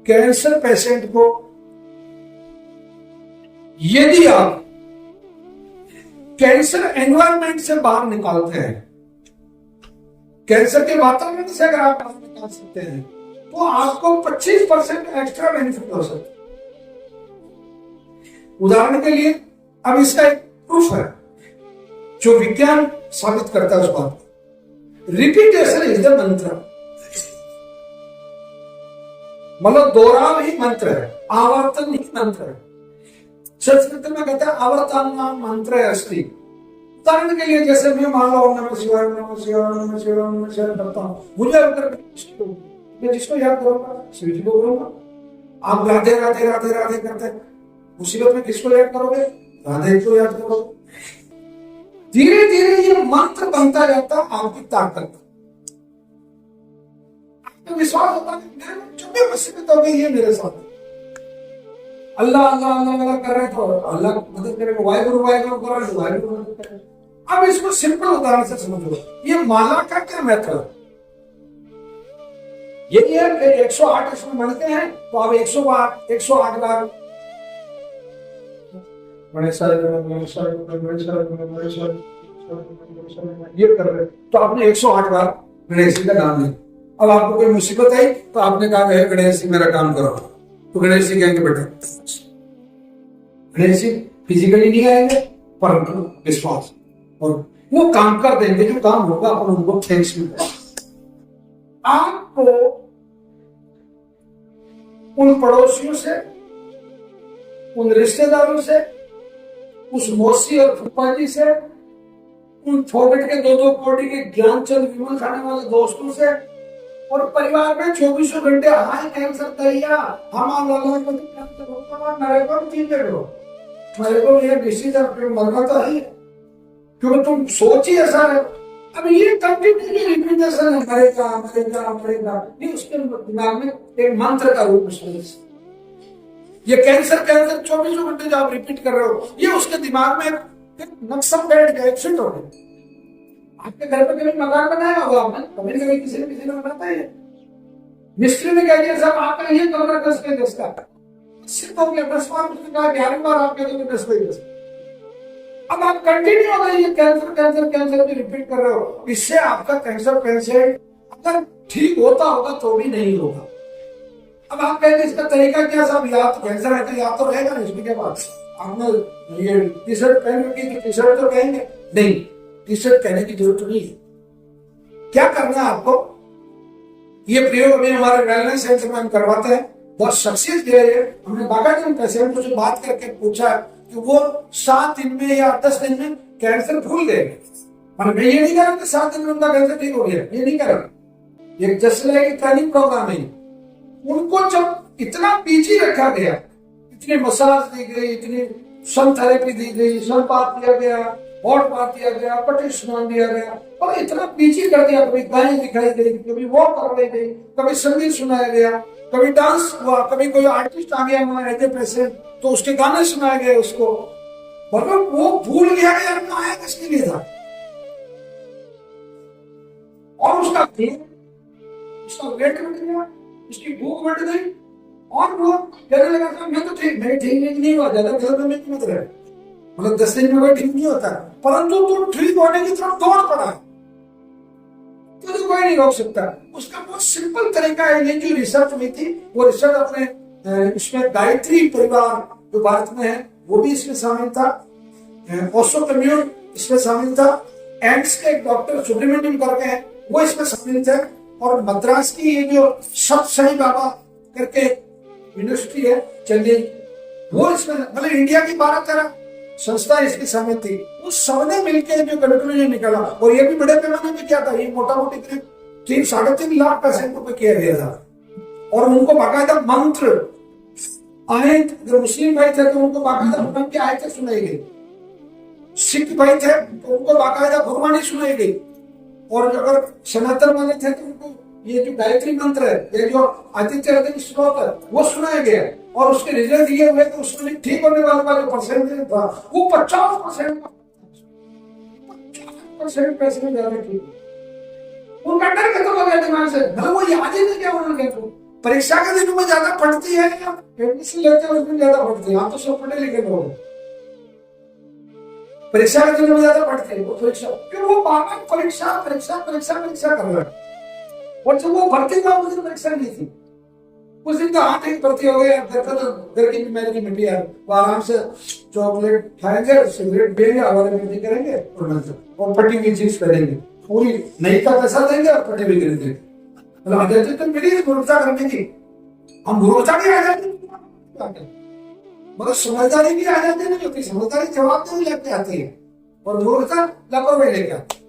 Cancer patient को यदि आप कैंसर एनवायरनमेंट से बाहर निकालते हैं, कैंसर के वातावरण से अगर आप बाहर निकाल सकते हैं, तो आपको 25% एक्स्ट्रा बेनिफिट हो सकता है। उदाहरण के लिए अब इसका एक प्रूफ है जो विज्ञान साबित करता है उस बात को। रिपीटेशन इज द मंत्र, मतलब दोहराव ही मंत्र है, आवर्तन ही मंत्र है। संस्कृत में कहते हैं आवर्तन मंत्र है असली। उदाहरण के लिए जैसे मैं मान लो नमः शिवाय नमः शिवाय नमः शिवाय नमः शिवाय करता हूं, मुझे अगर मैं जिसको याद करूंगा शिव जी को करूंगा। आप राधे राधे राधे राधे करते हैं, मुसीबत में किसको याद करोगे? राधे को याद करोगे। धीरे धीरे ये मंत्र बनता जाता आपकी ताकत। आपको विश्वास होता है मेरे को जब भी मुसीबत हो गई है मेरे साथ, अल्लाह अल्लाह अल्लाह अल्लाह कर रहे तो अल्लाह मदद करेगा, वाहिगुरु वाहिगुरु कर रहे तो वाहिगुरु मदद करेगा। अब इसको सिंपल उदाहरण से समझो, ये माला का क्या मेथड? यही है कि 108 इसमें बनते हैं, तो आप 108 बार ये कर रहे, तो आपने 108 बार गणेश जी का नाम लिया। अब आपको कोई मुसीबत आई तो आपने कहा गणेश जी मेरा काम करो, तो गणेश जी कहेंगे बेटा, गणेश जी फिजिकली नहीं आएंगे पर विश्वास, और वो काम कर देंगे, जो काम होगा अपन उनको थैंक्स भी करेंगे। आपको उन पड़ोसियों से, उन रिश्तेदारों से, उस मौसी और फूफा जी से, उन फोगट के 2-2 कोटी के ज्ञानचंद विमल खाने वाले दोस्तों से, और परिवार में 24 घंटे हाई कैंसर तैया मेरे को चीजें करो, मेरे को ये डिसीजन मरना तो है, क्योंकि तुम सोच ही ऐसा है। अब ये कंटिन्यू रिपीटेशन है, मरेगा मरेगा मरेगा, ये उसके दिमाग में एक मंत्र का रूप में। ये कैंसर 24 घंटे जो आप रिपीट कर रहे हो, ये उसके दिमाग में एक नक्शा बैठ गया, एक फिट हो गया। आपके घर पे कभी मकान बनाया होगा आपने, कभी कभी किसी ने बनाता है। मिस्त्री ने कह दिया साहब आपका ये कमरा 10 बाई 10 का, सिर्फ हो गया 10 बार, उसने कहा 11 बार आप कहते हो 10 बाई 10। अब आप कंटिन्यू हो गए ये कैंसर कैंसर कैंसर भी रिपीट कर रहे हो, इससे आपका कैंसर पेशेंट अगर ठीक होता होगा तो भी नहीं होगा। अब आप कहेंगे इसका तरीका क्या साहब, या तो कैंसर है तो या तो रहेगा नहीं, इसके बाद आपने ये टी शर्ट पहन रखी, टी शर्ट तो कहेंगे नहीं, टी शर्ट कहने की जरूरत नहीं है। क्या करना है आपको? ये प्रयोग अभी हमारे वेलनेस सेंटर में हम करवाते हैं, बहुत सक्सेस दे रहे हैं। हमने बाकायदा पेशेंट को बात करके पूछा कि वो 7 दिन में या 10 दिन में कैंसर भूल गए। मैं ये नहीं कह रहा कि 7 दिन में उनका कैंसर ठीक हो गया, ये नहीं कह रहा। ये जस्ट लाइक ट्रेनिंग प्रोग्राम है। उनको जब इतना बिजी रखा गया, इतनी मसाज दी गई, इतनी सन थेरेपी दी गई, सन बात दिया गया, हॉट बात दिया गया, पटी सुना दिया गया, और इतना बिजी कर दिया, कभी गाय दिखाई गई, कभी वॉक करवाई गई, कभी संगीत सुनाया गया, कभी डांस हुआ, कभी कोई आर्टिस्ट आ गया हमारे ऐसे पेशेंट तो उसके गाने सुनाए गए उसको, मतलब वो भूल गया कि यार आया किसके लिए था। और उसका वेट बढ़ गया, उसकी भूख बढ़ गई, और वो कहने लगा था मैं तो ठीक नहीं हुआ, ज्यादा डेवलपमेंट मत रहे, मतलब 10 दिन में कोई ठीक नहीं होता, परंतु तू ठीक होने की तरफ दौड़ पड़ा तो कोई नहीं रोक सकता। उसका बहुत सिंपल तरीका है। ये जो रिसर्च हुई थी वो रिसर्च अपने इसमें गायत्री परिवार जो भारत में है वो भी इसमें शामिल था, ओशो कम्यून इसमें शामिल था, एम्स के एक डॉक्टर सुब्रमण्यम करके हैं वो इसमें शामिल थे, और मद्रास की ये जो सत साई बाबा करके यूनिवर्सिटी है चेन्नई, वो इसमें, मतलब इंडिया की 12-13 संस्था इसकी शामिल थी। उस सबने मिलकर जो कंक्लूजन निकाला, और ये भी बड़े पैमाने पे क्या था, ये मोटा मोटी करीब 3-3.5 लाख पेशेंटों पे किया गया था, और उनको बाकायदा मंत्र आयत, अगर मुस्लिम भाई थे तो उनको बाकायदा भगवान की आयतें सुनाई गई, सिख भाई थे तो उनको बाकायदा भगवानी सुनाई गई, और अगर सनातन वाले थे तो उनको ये जो गायत्री मंत्र है, ये जो आदित्य हृदय श्लोक है वो सुनाया गया, और उसके रिजल्ट ये हुए तो उसमें ठीक होने वाले का जो परसेंटेज था वो 50% पेशेंट ज्यादा ठीक, उनका डर खत्म हो गया दिमाग से, मतलब वो याद ही नहीं क्या उन्होंने कहते परीक्षा के दिनों में ज्यादा पढ़ती है या एडमिशन लेते हैं उसमें ज्यादा पढ़ती है? आप तो सब पढ़े लिखे लोग हैं। परीक्षा के दिनों में ज्यादा पढ़ते हैं वो परीक्षा, फिर वो बार परीक्षा परीक्षा परीक्षा परीक्षा कर रहा है। और जब वो भर्ती का मुझे परीक्षा नहीं थी, उस दिन तो हाथ एक भर्ती हो गया, घर की मैंने मिट्टी है, वो आराम से चॉकलेट खाएंगे, सिगरेट पिएंगे, हमारे भर्ती करेंगे और पट्टी की जीन्स पहनेंगे, पूरी नई का पैसा देंगे और पट्टी भी खरीदेंगे। मतलब आजादी तो मिली गुरुता करने की, हम गुरुता की आजादी मगर समझदारी की आजादी नहीं होती। समझदारी जवाब नहीं लेके आती है और मूर्खता लापरवाही लेके आती है।